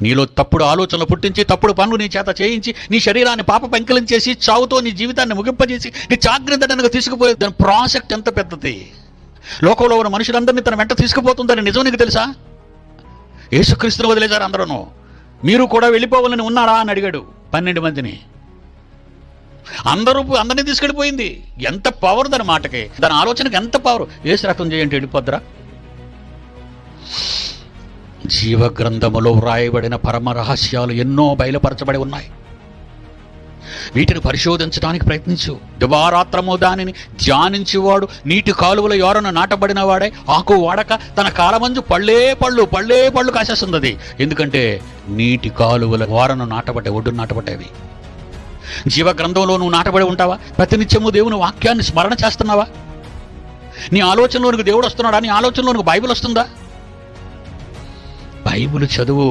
నీలో తప్పుడు ఆలోచనలు పుట్టించి, తప్పుడు పనులు నీ చేత చేయించి, నీ శరీరాన్ని పాప పెంకిలం చేసి, చావుతో నీ జీవితాన్ని ముగింపజేసి, నీ జాగ్రత్తగా తీసుకుపోయే దాని ప్రాజెక్ట్ ఎంత పెద్దది. లోకంలో ఉన్న మనుషులందరినీ తన వెంట తీసుకుపోతుందని నిజం నీకు తెలుసా? యేసుక్రీస్తుని వదిలేశారు అందరూ. మీరు కూడా వెళ్ళిపోవాలని ఉన్నారా అని అడిగాడు 12 మందిని. అందరినీ తీసుకెళ్ళిపోయింది. ఎంత పవర్ దాని మాటకి, దాని ఆలోచనకి ఎంత పవర్. యేసు రక్తం చేయండి వెళ్ళిపోద్దురా? జీవగ్రంథములో వ్రాయబడిన పరమ రహస్యాలు ఎన్నో బయలుపరచబడి ఉన్నాయి. వీటిని పరిశోధించడానికి ప్రయత్నించు. దివారాత్రము దానిని ధ్యానించేవాడు నీటి కాలువల యోరను నాటబడిన వాడే ఆకు వాడక తన కాలమంజు పళ్ళే పళ్ళు కాసేస్తుంది అది. ఎందుకంటే నీటి కాలువల ఓరను నాటబడ్డే, ఒడ్డును నాటబడ్డేవి. జీవగ్రంథంలో నువ్వు నాటబడి ఉంటావా? ప్రతినిత్యము దేవుని వాక్యాన్ని స్మరణ చేస్తున్నావా? నీ ఆలోచనలోనికి దేవుడు వస్తున్నాడా? నీ ఆలోచనలోనికి బైబిల్ వస్తుందా? బైబిల్ చదువు.